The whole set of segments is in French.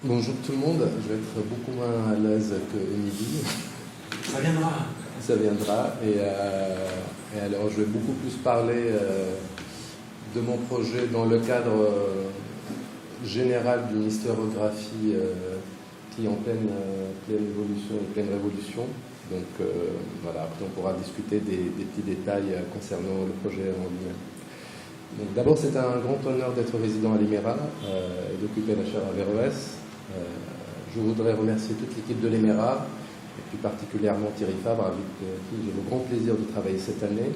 Bonjour tout le monde, je vais être beaucoup moins à l'aise que Émilie. Ça viendra. Ça viendra. Et alors je vais beaucoup plus parler de mon projet dans le cadre général d'une historiographie qui est en pleine évolution et pleine révolution. Donc voilà, après on pourra discuter des petits détails concernant le projet en lui-même. Donc d'abord c'est un grand honneur d'être résident à l'Éméra et d'occuper la chaire Averroès. Je voudrais remercier toute l'équipe de l'Éméra, et plus particulièrement Thierry Fabre, avec qui j'ai le grand plaisir de travailler cette année.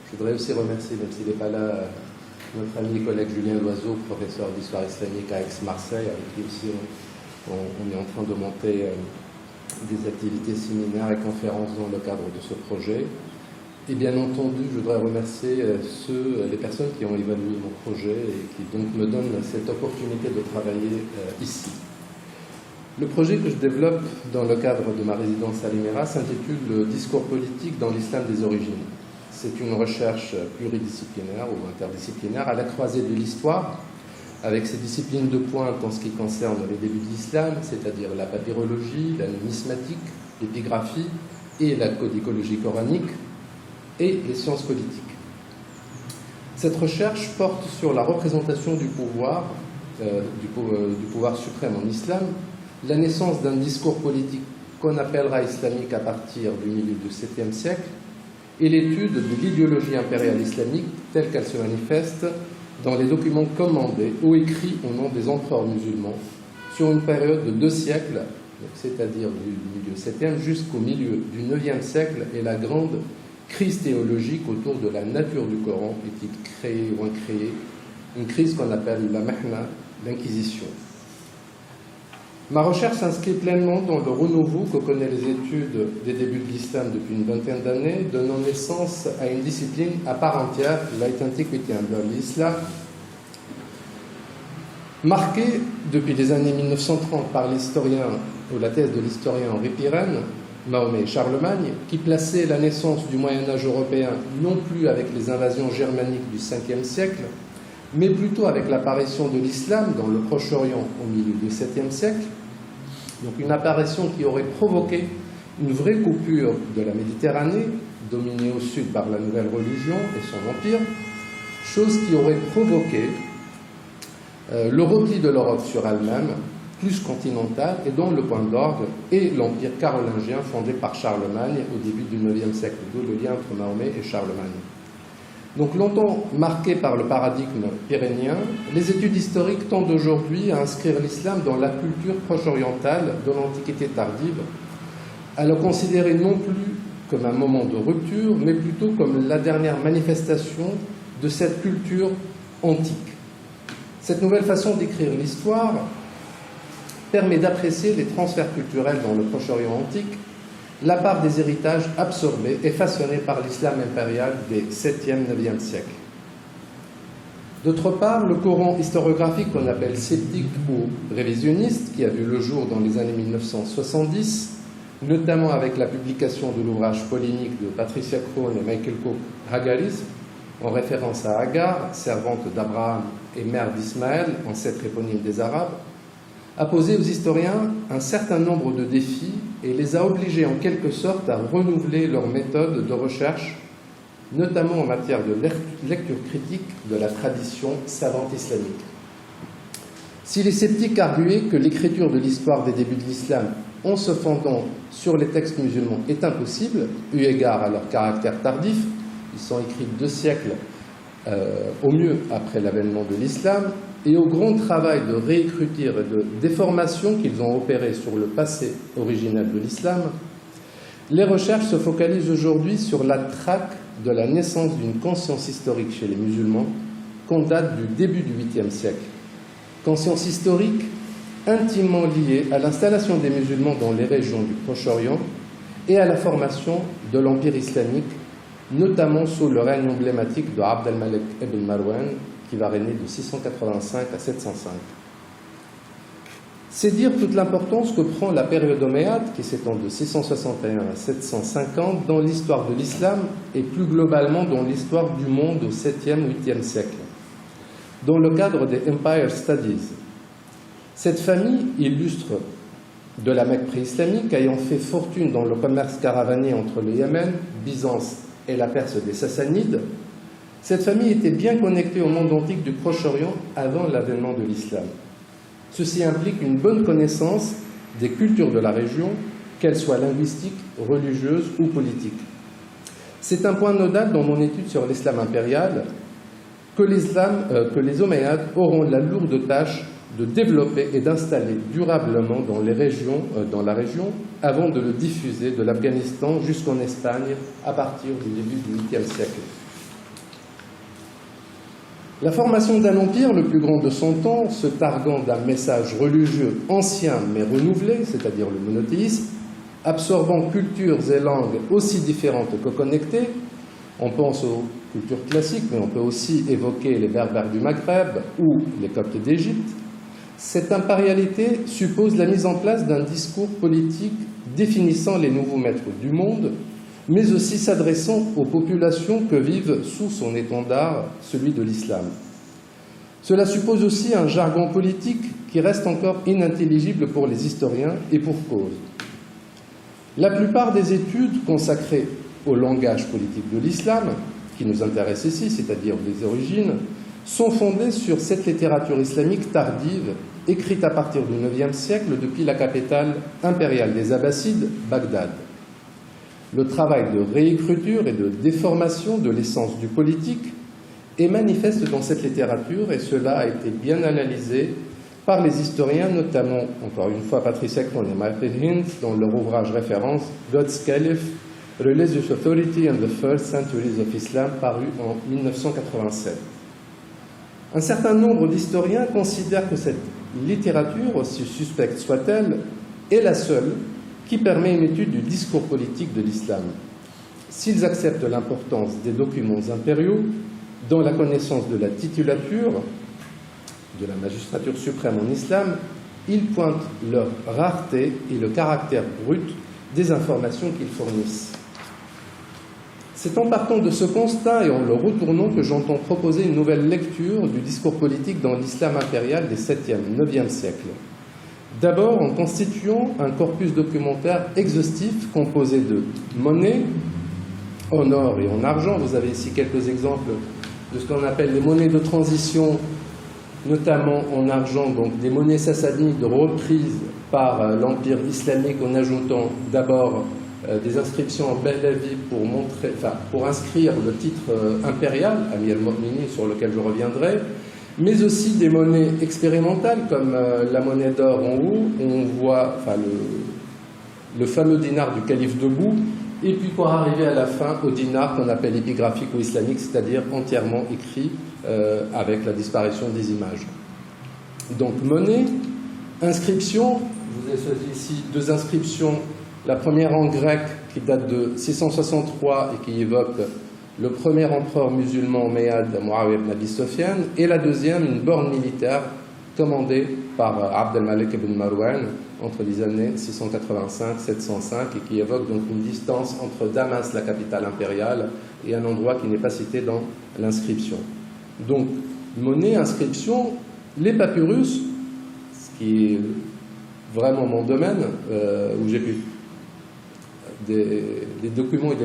Je voudrais aussi remercier, même s'il n'est pas là, notre ami et collègue Julien Loiseau, professeur d'histoire islamique à Aix-Marseille, avec qui aussi on est en train de monter des activités séminaires et conférences dans le cadre de ce projet. Et bien entendu, je voudrais remercier les personnes qui ont évalué mon projet et qui donc me donnent cette opportunité de travailler ici. Le projet que je développe dans le cadre de ma résidence à l'Éméra s'intitule « Le discours politique dans l'islam des origines ». C'est une recherche pluridisciplinaire ou interdisciplinaire à la croisée de l'histoire, avec ses disciplines de pointe en ce qui concerne les débuts de l'islam, c'est-à-dire la papyrologie, la numismatique, l'épigraphie et la codicologie coranique, et les sciences politiques. Cette recherche porte sur la représentation du pouvoir suprême en islam, la naissance d'un discours politique qu'on appellera islamique à partir du milieu du 7e siècle, et l'étude de l'idéologie impériale islamique telle qu'elle se manifeste dans les documents commandés ou écrits au nom des empereurs musulmans sur une période de 2 siècles, c'est-à-dire du milieu 7e jusqu'au milieu du 9e siècle, et la grande crise théologique autour de la nature du Coran est-il créé ou incréé, une crise qu'on appelle la mahna, l'inquisition. Ma recherche s'inscrit pleinement dans le renouveau que connaissent les études des débuts de l'islam depuis une vingtaine d'années, donnant naissance à une discipline à part entière, Late Antiquity and Early Islam, marquée depuis les années 1930 par l'historien, ou la thèse de l'historien Henri Pirenne, Mahomet et Charlemagne, qui plaçait la naissance du Moyen-Âge européen non plus avec les invasions germaniques du 5e siècle, mais plutôt avec l'apparition de l'islam dans le Proche-Orient au milieu du 7e siècle, donc une apparition qui aurait provoqué une vraie coupure de la Méditerranée, dominée au sud par la nouvelle religion et son empire, chose qui aurait provoqué le repli de l'Europe sur elle-même, plus continentale, et dont le point d'orgue est l'empire carolingien fondé par Charlemagne au début du 9e siècle, d'où le lien entre Mahomet et Charlemagne. Donc longtemps marqué par le paradigme pyrénéen, les études historiques tendent aujourd'hui à inscrire l'islam dans la culture proche-orientale de l'Antiquité tardive, à le considérer non plus comme un moment de rupture, mais plutôt comme la dernière manifestation de cette culture antique. Cette nouvelle façon d'écrire l'histoire permet d'apprécier les transferts culturels dans le Proche-Orient antique, la part des héritages absorbés et façonnés par l'islam impérial des 7e, 9e siècles. D'autre part, le courant historiographique qu'on appelle sceptique ou révisionniste, qui a vu le jour dans les années 1970, notamment avec la publication de l'ouvrage polémique de Patricia Krohn et Michael Cook, Hagarisme, en référence à Hagar, servante d'Abraham et mère d'Ismaël, ancêtre éponyme des Arabes, a posé aux historiens un certain nombre de défis et les a obligés en quelque sorte à renouveler leurs méthodes de recherche, notamment en matière de lecture critique de la tradition savante islamique. Si les sceptiques arguaient que l'écriture de l'histoire des débuts de l'islam en se fondant sur les textes musulmans est impossible, eu égard à leur caractère tardif, ils sont écrits 2 siècles au mieux après l'avènement de l'islam, et au grand travail de réécriture et de déformation qu'ils ont opéré sur le passé originel de l'islam, les recherches se focalisent aujourd'hui sur la traque de la naissance d'une conscience historique chez les musulmans qu'on date du début du 8e siècle. Conscience historique intimement liée à l'installation des musulmans dans les régions du Proche-Orient et à la formation de l'Empire islamique, notamment sous le règne emblématique de Abd al-Malik ibn Marwan, qui va régner de 685 à 705. C'est dire toute l'importance que prend la période omeyyade, qui s'étend de 661 à 750, dans l'histoire de l'islam et plus globalement dans l'histoire du monde au 7e, 8e siècle. Dans le cadre des Empire Studies, Cette famille illustre de la Mecque préislamique, ayant fait fortune dans le commerce caravanier entre le Yémen, Byzance et la Perse des Sassanides. Cette famille était bien connectée au monde antique du Proche-Orient avant l'avènement de l'islam. Ceci implique une bonne connaissance des cultures de la région, qu'elles soient linguistiques, religieuses ou politiques. C'est un point nodal dans mon étude sur l'islam impérial que les Omeyyades auront la lourde tâche de développer et d'installer durablement dans la région avant de le diffuser de l'Afghanistan jusqu'en Espagne à partir du début du 8e siècle. La formation d'un empire, le plus grand de son temps, se targuant d'un message religieux ancien mais renouvelé, c'est-à-dire le monothéisme, absorbant cultures et langues aussi différentes que connectées. On pense aux cultures classiques, mais on peut aussi évoquer les Berbères du Maghreb ou les Coptes d'Égypte. Cette impérialité suppose la mise en place d'un discours politique définissant les nouveaux maîtres du monde, mais aussi s'adressant aux populations que vivent sous son étendard, celui de l'islam. Cela suppose aussi un jargon politique qui reste encore inintelligible pour les historiens et pour cause. La plupart des études consacrées au langage politique de l'islam, qui nous intéresse ici, c'est-à-dire les origines, sont fondées sur cette littérature islamique tardive, écrite à partir du IXe siècle depuis la capitale impériale des Abbassides, Bagdad. Le travail de réécriture et de déformation de l'essence du politique est manifeste dans cette littérature et cela a été bien analysé par les historiens, notamment, encore une fois, Patrice Ekman et Michael Hind, dans leur ouvrage référence God's Caliph, Religious Authority and the First Centuries of Islam, paru en 1987. Un certain nombre d'historiens considèrent que cette littérature, aussi suspecte soit-elle, est la seule qui permet une étude du discours politique de l'islam. S'ils acceptent l'importance des documents impériaux dans la connaissance de la titulature de la magistrature suprême en islam, ils pointent leur rareté et le caractère brut des informations qu'ils fournissent. C'est en partant de ce constat et en le retournant que j'entends proposer une nouvelle lecture du discours politique dans l'islam impérial des 7e, 9e siècles. D'abord en constituant un corpus documentaire exhaustif composé de monnaies en or et en argent. Vous avez ici quelques exemples de ce qu'on appelle les monnaies de transition, notamment en argent, donc des monnaies sassanides reprises par l'Empire islamique en ajoutant d'abord des inscriptions en Pahlavi pour inscrire le titre impérial, Amir al-Mu'minin, sur lequel je reviendrai, mais aussi des monnaies expérimentales comme la monnaie d'or en haut, où on voit le fameux dinar du calife debout, et puis pour arriver à la fin au dinar qu'on appelle épigraphique ou islamique, c'est-à-dire entièrement écrit avec la disparition des images. Donc monnaie, inscription, vous avez choisi ici deux inscriptions, la première en grec qui date de 663 et qui évoque le premier empereur musulman omeyyade, Muawiyah ibn Abi Sufyan, et la deuxième, une borne militaire commandée par Abd al-Malik ibn Marwan entre les années 685-705 et qui évoque donc une distance entre Damas, la capitale impériale, et un endroit qui n'est pas cité dans l'inscription. Donc, monnaie, inscription, les papyrus, ce qui est vraiment mon domaine, où j'ai pu des documents et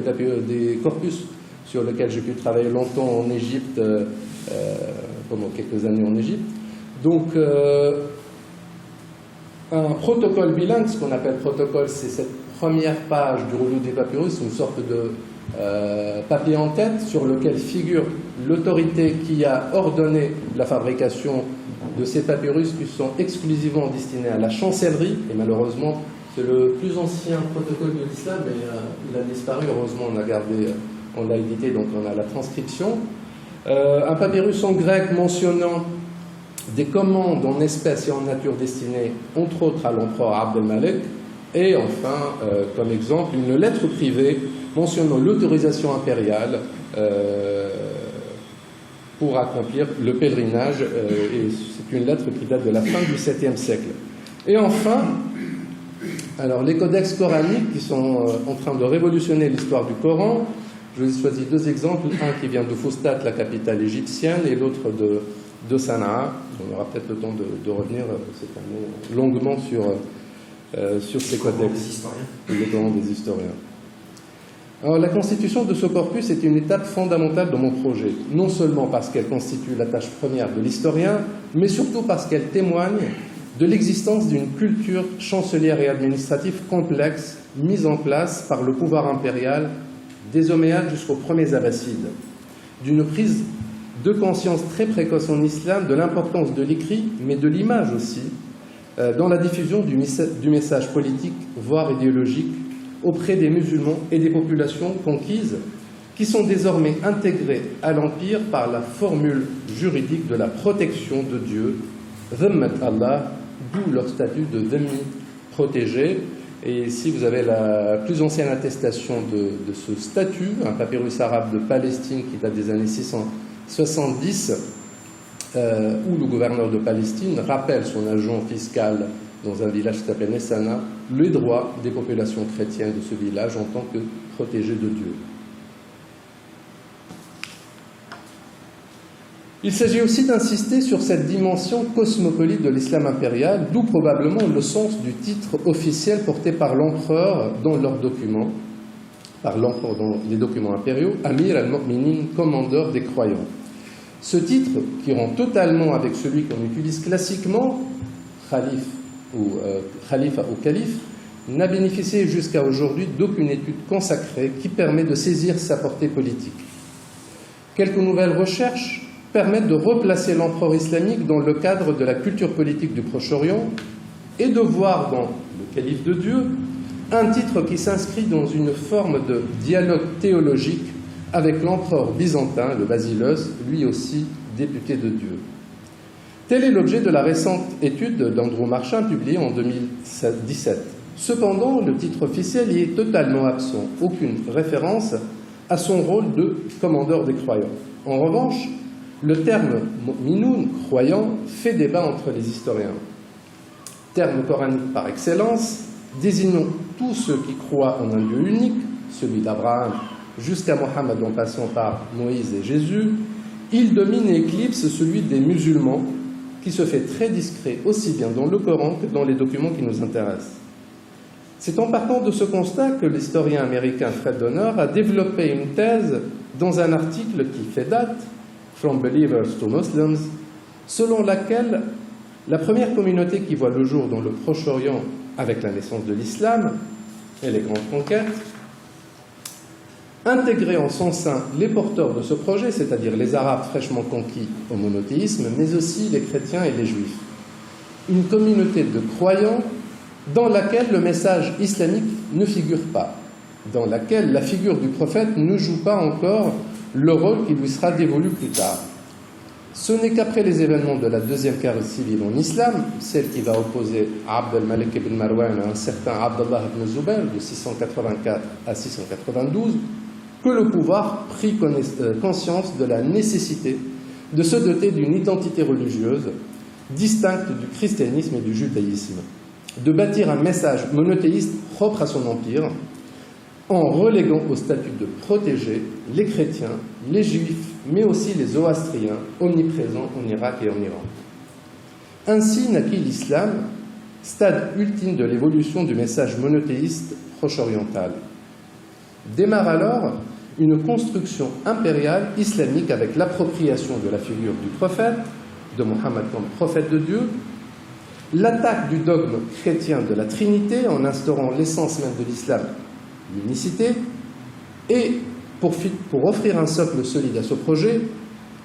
des corpus sur lesquels j'ai pu travailler longtemps en Égypte, pendant quelques années en Égypte. Donc, un protocole bilingue, ce qu'on appelle protocole, c'est cette première page du rouleau des papyrus, une sorte de papier en tête sur lequel figure l'autorité qui a ordonné la fabrication de ces papyrus qui sont exclusivement destinés à la chancellerie, et malheureusement c'est le plus ancien protocole de l'islam, mais il a disparu, heureusement on l'a édité, donc on a la transcription. Un papyrus en grec mentionnant des commandes en espèces et en nature destinées entre autres à l'empereur Abd al-Malik, et enfin, comme exemple, une lettre privée mentionnant l'autorisation impériale pour accomplir le pèlerinage, et c'est une lettre qui date de la fin du 7e siècle. Et enfin, alors les codex coraniques qui sont en train de révolutionner l'histoire du Coran. Je vous ai choisi deux exemples, un qui vient de Fustat, la capitale égyptienne, et l'autre de Sanaa. On aura peut-être le temps de revenir cette année longuement sur ces codex, les documents des historiens. Alors, la constitution de ce corpus est une étape fondamentale dans mon projet, non seulement parce qu'elle constitue la tâche première de l'historien, mais surtout parce qu'elle témoigne de l'existence d'une culture chancelière et administrative complexe mise en place par le pouvoir impérial des Omeyyades jusqu'aux premiers Abbassides, d'une prise de conscience très précoce en islam de l'importance de l'écrit, mais de l'image aussi, dans la diffusion du message politique, voire idéologique, auprès des musulmans et des populations conquises, qui sont désormais intégrés à l'Empire par la formule juridique de la protection de Dieu, Dhammat Allah, d'où leur statut de dhimmi, protégé. Et ici, vous avez la plus ancienne attestation de ce statut, un papyrus arabe de Palestine qui date des années 670, où le gouverneur de Palestine rappelle son agent fiscal dans un village qui s'appelle Nessana, les droits des populations chrétiennes de ce village en tant que protégés de Dieu. Il s'agit aussi d'insister sur cette dimension cosmopolite de l'islam impérial, d'où probablement le sens du titre officiel porté par l'empereur dans leurs documents, par l'empereur dans les documents impériaux, Amir al-Mu'minin, commandeur des croyants. Ce titre, qui rend totalement avec celui qu'on utilise classiquement, khalifa ou calife, n'a bénéficié jusqu'à aujourd'hui d'aucune étude consacrée qui permet de saisir sa portée politique. Quelques nouvelles recherches permettent de replacer l'empereur islamique dans le cadre de la culture politique du Proche-Orient et de voir dans le calife de Dieu un titre qui s'inscrit dans une forme de dialogue théologique avec l'empereur byzantin, le Basileus, lui aussi député de Dieu. Tel est l'objet de la récente étude d'Andrew Marchand publiée en 2017. Cependant, le titre officiel y est totalement absent, aucune référence à son rôle de commandeur des croyants. En revanche, le terme « minoun », croyant, fait débat entre les historiens. Terme coranique par excellence, désignant tous ceux qui croient en un Dieu unique, celui d'Abraham jusqu'à Mohammed en passant par Moïse et Jésus, il domine et éclipse celui des musulmans, qui se fait très discret aussi bien dans le Coran que dans les documents qui nous intéressent. C'est en partant de ce constat que l'historien américain Fred Donner a développé une thèse dans un article qui fait date, From Believers to Muslims, selon laquelle la première communauté qui voit le jour dans le Proche-Orient avec la naissance de l'islam et les grandes conquêtes, intégrer en son sein les porteurs de ce projet, c'est-à-dire les Arabes fraîchement conquis au monothéisme, mais aussi les chrétiens et les juifs. Une communauté de croyants dans laquelle le message islamique ne figure pas, dans laquelle la figure du prophète ne joue pas encore le rôle qui lui sera dévolu plus tard. Ce n'est qu'après les événements de la deuxième guerre civile en islam, celle qui va opposer Abd al-Malik ibn Marwan à un certain Abdallah ibn Zubayr de 684 à 692, que le pouvoir prit conscience de la nécessité de se doter d'une identité religieuse distincte du christianisme et du judaïsme, de bâtir un message monothéiste propre à son empire, en reléguant au statut de protégés les chrétiens, les juifs, mais aussi les zoroastriens, omniprésents en Irak et en Iran. Ainsi naquit l'islam, stade ultime de l'évolution du message monothéiste proche-oriental. Démarre alors une construction impériale islamique avec l'appropriation de la figure du prophète, de Mohammed comme prophète de Dieu, l'attaque du dogme chrétien de la Trinité en instaurant l'essence même de l'islam, l'unicité, et pour offrir un socle solide à ce projet,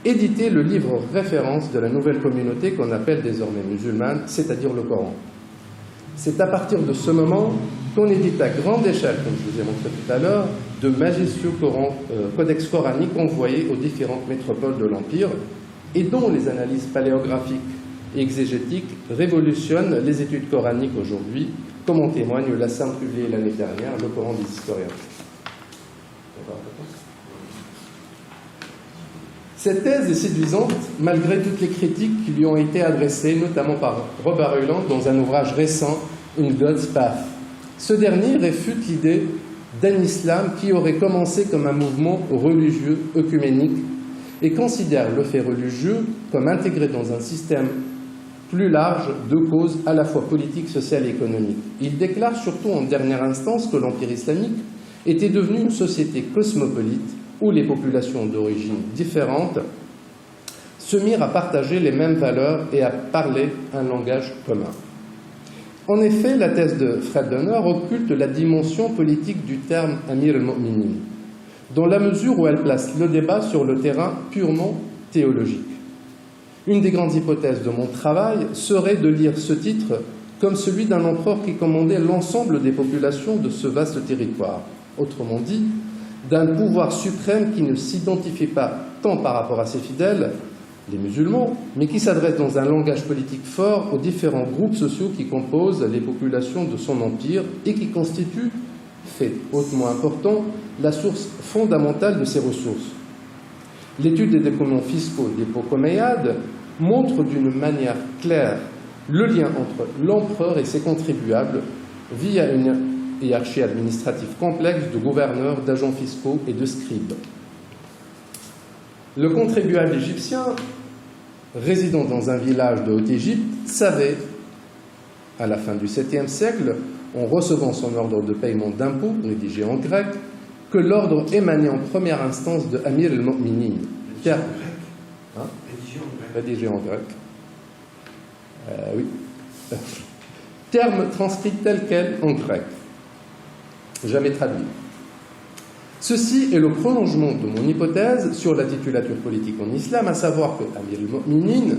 éditer le livre référence de la nouvelle communauté qu'on appelle désormais musulmane, c'est-à-dire le Coran. C'est à partir de ce moment qu'on édite à grande échelle, comme je vous ai montré tout à l'heure, de majestueux codex coraniques envoyés aux différentes métropoles de l'Empire et dont les analyses paléographiques et exégétiques révolutionnent les études coraniques aujourd'hui, comme en témoigne la somme publiée l'année dernière, le Coran des historiens. Cette thèse est séduisante malgré toutes les critiques qui lui ont été adressées, notamment par Robert Heuland dans un ouvrage récent, In God's Path. Ce dernier réfute l'idée d'un islam qui aurait commencé comme un mouvement religieux œcuménique et considère le fait religieux comme intégré dans un système plus large de causes à la fois politiques, sociales et économiques. Il déclare surtout en dernière instance que l'Empire islamique était devenu une société cosmopolite où les populations d'origines différentes se mirent à partager les mêmes valeurs et à parler un langage commun. En effet, la thèse de Fred Donner occulte la dimension politique du terme Amir al-Mu'minin, dans la mesure où elle place le débat sur le terrain purement théologique. Une des grandes hypothèses de mon travail serait de lire ce titre comme celui d'un empereur qui commandait l'ensemble des populations de ce vaste territoire. Autrement dit, d'un pouvoir suprême qui ne s'identifie pas tant par rapport à ses fidèles, les musulmans, mais qui s'adresse dans un langage politique fort aux différents groupes sociaux qui composent les populations de son empire et qui constituent, fait hautement important, la source fondamentale de ses ressources. L'étude des documents fiscaux d'époque omeyyade montre d'une manière claire le lien entre l'empereur et ses contribuables via une hiérarchie administrative complexe de gouverneurs, d'agents fiscaux et de scribes. Le contribuable égyptien, résidant dans un village de Haute-Égypte, savait, à la fin du 7e siècle, en recevant son ordre de paiement d'impôts, rédigé en grec, que l'ordre émanait en première instance de Amir al-Mu'minin. Rédigé en grec. Oui. Terme transcrit tel quel en grec. Jamais traduit. Ceci est le prolongement de mon hypothèse sur la titulature politique en islam, à savoir que Amir al-Mu'minin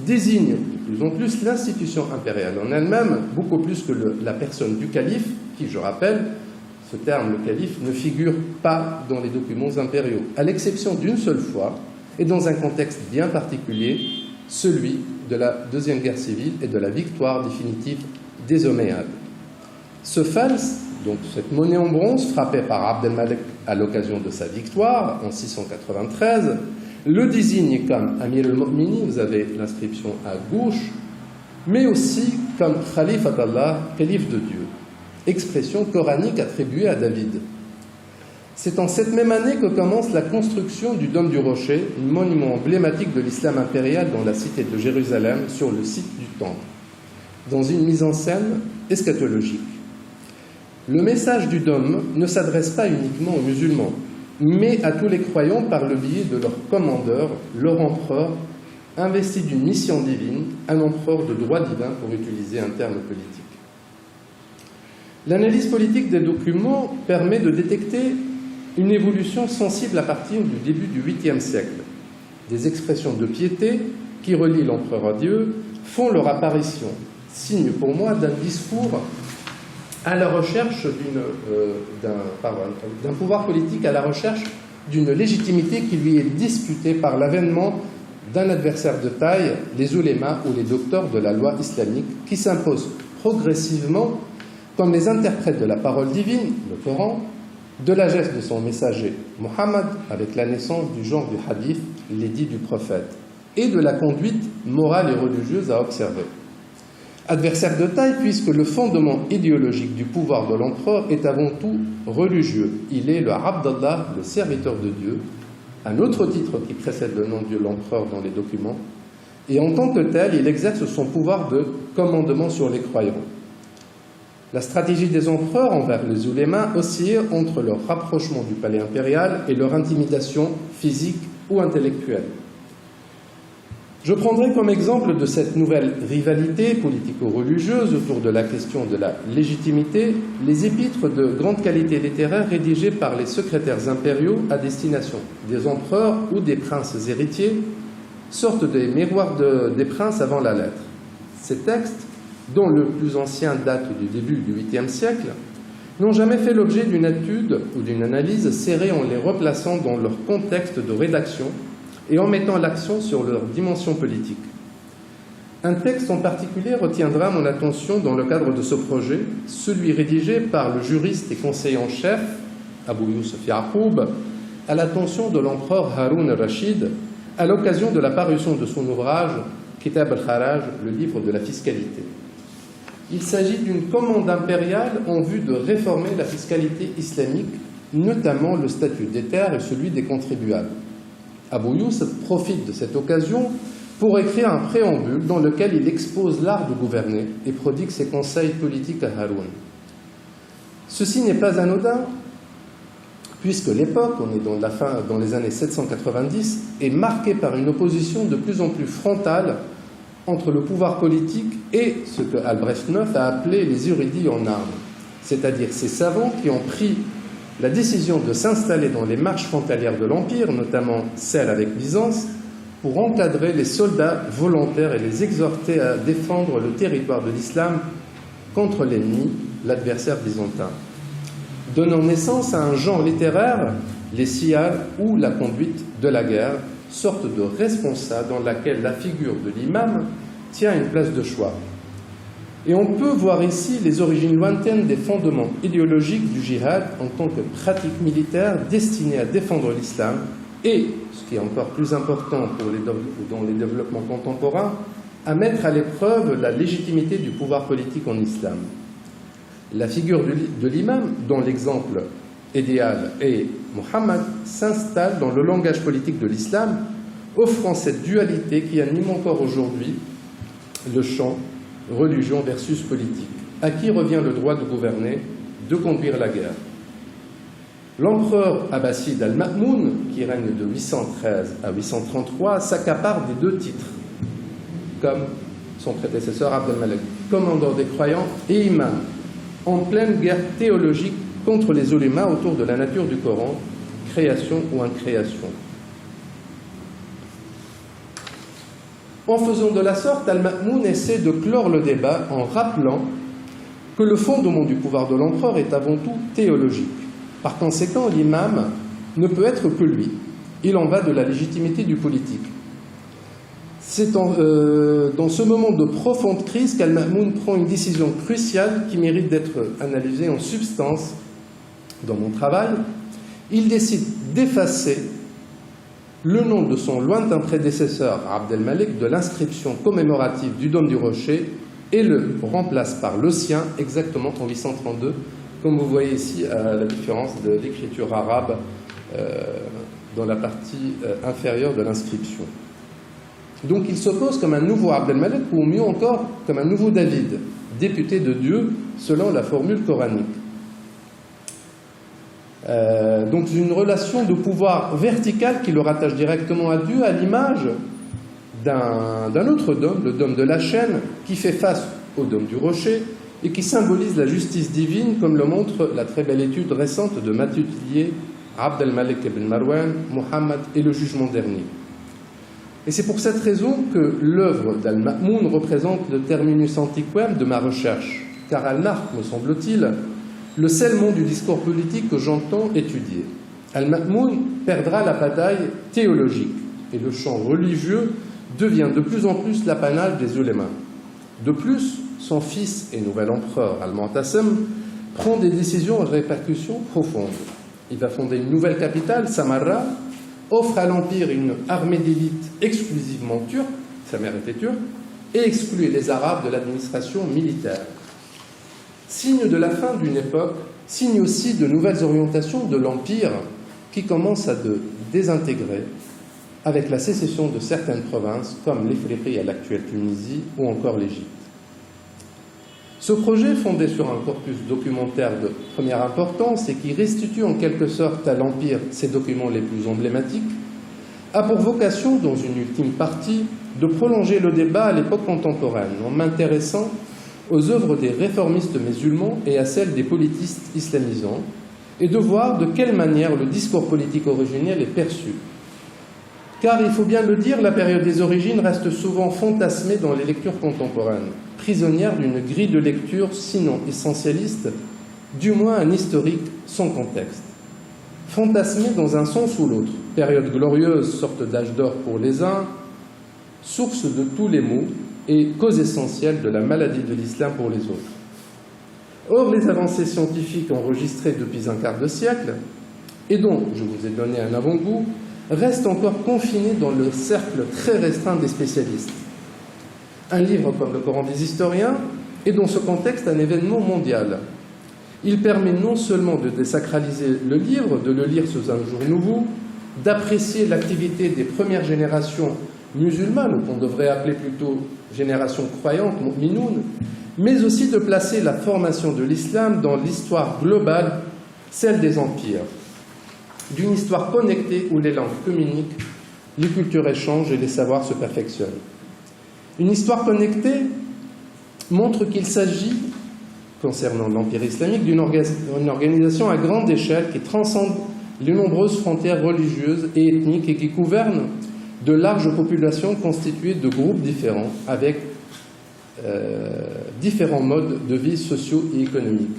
désigne de plus en plus l'institution impériale en elle-même, beaucoup plus que la personne du calife, qui, je rappelle, ce terme, le calife, ne figure pas dans les documents impériaux, à l'exception d'une seule fois, et dans un contexte bien particulier, celui de la Deuxième Guerre civile et de la victoire définitive des Omeyyades. Ce fals, donc cette monnaie en bronze frappée par Abd al-Malik à l'occasion de sa victoire en 693, le désigne comme Amir al-Mu'minin, vous avez l'inscription à gauche, mais aussi comme Khalifat Allah, calife de Dieu, expression coranique attribuée à David. C'est en cette même année que commence la construction du Dôme du Rocher, un monument emblématique de l'islam impérial dans la cité de Jérusalem, sur le site du Temple, dans une mise en scène eschatologique. Le message du Dôme ne s'adresse pas uniquement aux musulmans, mais à tous les croyants par le biais de leur commandeur, leur empereur, investi d'une mission divine, un empereur de droit divin, pour utiliser un terme politique. L'analyse politique des documents permet de détecter une évolution sensible à partir du début du 8e siècle. Des expressions de piété qui relient l'empereur à Dieu font leur apparition, signe pour moi d'un discours à la recherche d'un pouvoir politique, à la recherche d'une légitimité qui lui est disputée par l'avènement d'un adversaire de taille, les oulémas ou les docteurs de la loi islamique, qui s'imposent progressivement comme les interprètes de la parole divine, le Coran, de la geste de son messager, Mohammed, avec la naissance du genre du hadith, l'édit du prophète, et de la conduite morale et religieuse à observer. Adversaire de taille, puisque le fondement idéologique du pouvoir de l'empereur est avant tout religieux. Il est le Abdallah, le serviteur de Dieu, un autre titre qui précède le nom de l'empereur dans les documents, et en tant que tel, il exerce son pouvoir de commandement sur les croyants. La stratégie des empereurs envers les oulémas oscillait entre leur rapprochement du palais impérial et leur intimidation physique ou intellectuelle. Je prendrai comme exemple de cette nouvelle rivalité politico-religieuse autour de la question de la légitimité les épîtres de grande qualité littéraire rédigés par les secrétaires impériaux à destination des empereurs ou des princes héritiers, sorte des miroirs des princes avant la lettre. Ces textes, dont le plus ancien date du début du 8e siècle, n'ont jamais fait l'objet d'une étude ou d'une analyse serrée en les replaçant dans leur contexte de rédaction et en mettant l'accent sur leur dimension politique. Un texte en particulier retiendra mon attention dans le cadre de ce projet, celui rédigé par le juriste et conseiller en chef, Abu Yusuf Ya'qoub, à l'attention de l'empereur Haroun al-Rachid, à l'occasion de la parution de son ouvrage Kitab al-Kharaj, le livre de la fiscalité. Il s'agit d'une commande impériale en vue de réformer la fiscalité islamique, notamment le statut des terres et celui des contribuables. Abu Yusuf profite de cette occasion pour écrire un préambule dans lequel il expose l'art de gouverner et prodigue ses conseils politiques à Haroun. Ceci n'est pas anodin, puisque l'époque, on est dans les années 790, est marquée par une opposition de plus en plus frontale entre le pouvoir politique et ce que Albrecht IX a appelé les érudits en armes, c'est-à-dire ces savants qui ont pris la décision de s'installer dans les marches frontalières de l'Empire, notamment celle avec Byzance, pour encadrer les soldats volontaires et les exhorter à défendre le territoire de l'islam contre l'ennemi, l'adversaire byzantin, donnant naissance à un genre littéraire, les siyar, ou la conduite de la guerre, sorte de responsa dans laquelle la figure de l'imam tient une place de choix. Et on peut voir ici les origines lointaines des fondements idéologiques du djihad en tant que pratique militaire destinée à défendre l'islam et, ce qui est encore plus important dans les développements contemporains, à mettre à l'épreuve la légitimité du pouvoir politique en islam. La figure de l'imam, dont l'exemple idéal est Mohammed, s'installe dans le langage politique de l'islam, offrant cette dualité qui anime encore aujourd'hui le champ religion versus politique. À qui revient le droit de gouverner, de conduire la guerre? L'empereur abbasside Al-Ma'moun, qui règne de 813 à 833, s'accapare des deux titres, comme son prédécesseur Abd al-Malik, commandant des croyants et imam, en pleine guerre théologique contre les ulémas autour de la nature du Coran, création ou incréation. En faisant de la sorte, Al-Ma'moun essaie de clore le débat en rappelant que le fondement du pouvoir de l'empereur est avant tout théologique. Par conséquent, l'imam ne peut être que lui. Il en va de la légitimité du politique. C'est dans ce moment de profonde crise qu'Al-Ma'moun prend une décision cruciale qui mérite d'être analysée en substance dans mon travail. Il décide d'effacer le nom de son lointain prédécesseur, Abd al-Malik, de l'inscription commémorative du Dôme du Rocher et le remplace par le sien exactement en 832, comme vous voyez ici à la différence de l'écriture arabe dans la partie inférieure de l'inscription. Donc il s'oppose comme un nouveau Abd al-Malik, ou mieux encore comme un nouveau David, député de Dieu selon la formule coranique. Donc une relation de pouvoir verticale qui le rattache directement à Dieu, à l'image d'un autre dôme, le dôme de la chaîne, qui fait face au dôme du rocher et qui symbolise la justice divine, comme le montre la très belle étude récente de Mathieu Tillier, Abd al-Malik ibn Marwan, Mohammed et le jugement dernier. Et c'est pour cette raison que l'œuvre d'Al-Ma'moun représente le terminus antiquem de ma recherche, car elle marque, me semble-t-il, le scellement du discours politique que j'entends étudier. Al-Ma'moun perdra la bataille théologique et le champ religieux devient de plus en plus l'apanage des ulémas. De plus, son fils et nouvel empereur, Al-Mu'tasim, prend des décisions à répercussions profondes. Il va fonder une nouvelle capitale, Samarra, offre à l'Empire une armée d'élite exclusivement turque, sa mère était turque, et exclut les Arabes de l'administration militaire. Signe de la fin d'une époque, signe aussi de nouvelles orientations de l'Empire qui commencent à se désintégrer avec la sécession de certaines provinces comme l'Ifriqi à l'actuelle Tunisie ou encore l'Égypte. Ce projet, fondé sur un corpus documentaire de première importance et qui restitue en quelque sorte à l'Empire ses documents les plus emblématiques, a pour vocation, dans une ultime partie, de prolonger le débat à l'époque contemporaine en m'intéressant aux œuvres des réformistes musulmans et à celles des politistes islamisants, et de voir de quelle manière le discours politique originel est perçu. Car, il faut bien le dire, la période des origines reste souvent fantasmée dans les lectures contemporaines, prisonnière d'une grille de lecture sinon essentialiste, du moins un historique sans contexte. Fantasmée dans un sens ou l'autre, période glorieuse, sorte d'âge d'or pour les uns, source de tous les maux et cause essentielle de la maladie de l'islam pour les autres. Or, les avancées scientifiques enregistrées depuis un quart de siècle, et dont je vous ai donné un avant-goût, restent encore confinées dans le cercle très restreint des spécialistes. Un livre comme le Coran des historiens est dans ce contexte un événement mondial. Il permet non seulement de désacraliser le livre, de le lire sous un jour nouveau, d'apprécier l'activité des premières générations musulmanes, ou qu'on devrait appeler plutôt génération croyante, mu'minoun, mais aussi de placer la formation de l'islam dans l'histoire globale, celle des empires, d'une histoire connectée où les langues communiquent, les cultures échangent et les savoirs se perfectionnent. Une histoire connectée montre qu'il s'agit, concernant l'Empire islamique, d'une organisation à grande échelle qui transcende les nombreuses frontières religieuses et ethniques et qui gouverne de larges populations constituées de groupes différents avec différents modes de vie sociaux et économiques.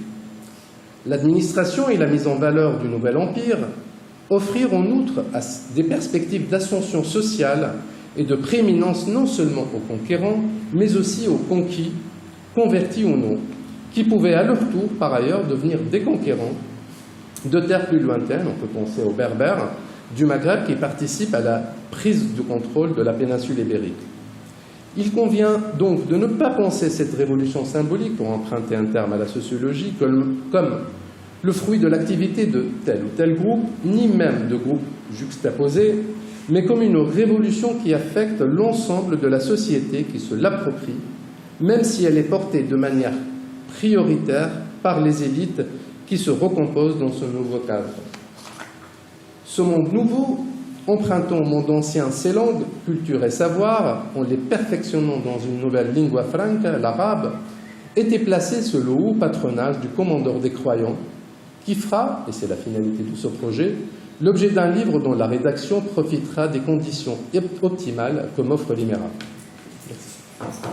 L'administration et la mise en valeur du nouvel empire offrirent en outre des perspectives d'ascension sociale et de prééminence non seulement aux conquérants, mais aussi aux conquis, convertis ou non, qui pouvaient à leur tour, par ailleurs, devenir des conquérants de terres plus lointaines, on peut penser aux Berbères, du Maghreb qui participent à la prise du contrôle de la péninsule ibérique. Il convient donc de ne pas penser cette révolution symbolique, pour emprunter un terme à la sociologie, comme le fruit de l'activité de tel ou tel groupe, ni même de groupes juxtaposés, mais comme une révolution qui affecte l'ensemble de la société, qui se l'approprie, même si elle est portée de manière prioritaire par les élites qui se recomposent dans ce nouveau cadre. Ce monde nouveau, empruntant au monde ancien ses langues, culture et savoir, en les perfectionnant dans une nouvelle lingua franca, l'arabe, était placé sous le haut patronage du commandeur des croyants, qui fera, et c'est la finalité de ce projet, l'objet d'un livre dont la rédaction profitera des conditions optimales que m'offre l'Émirat. Merci.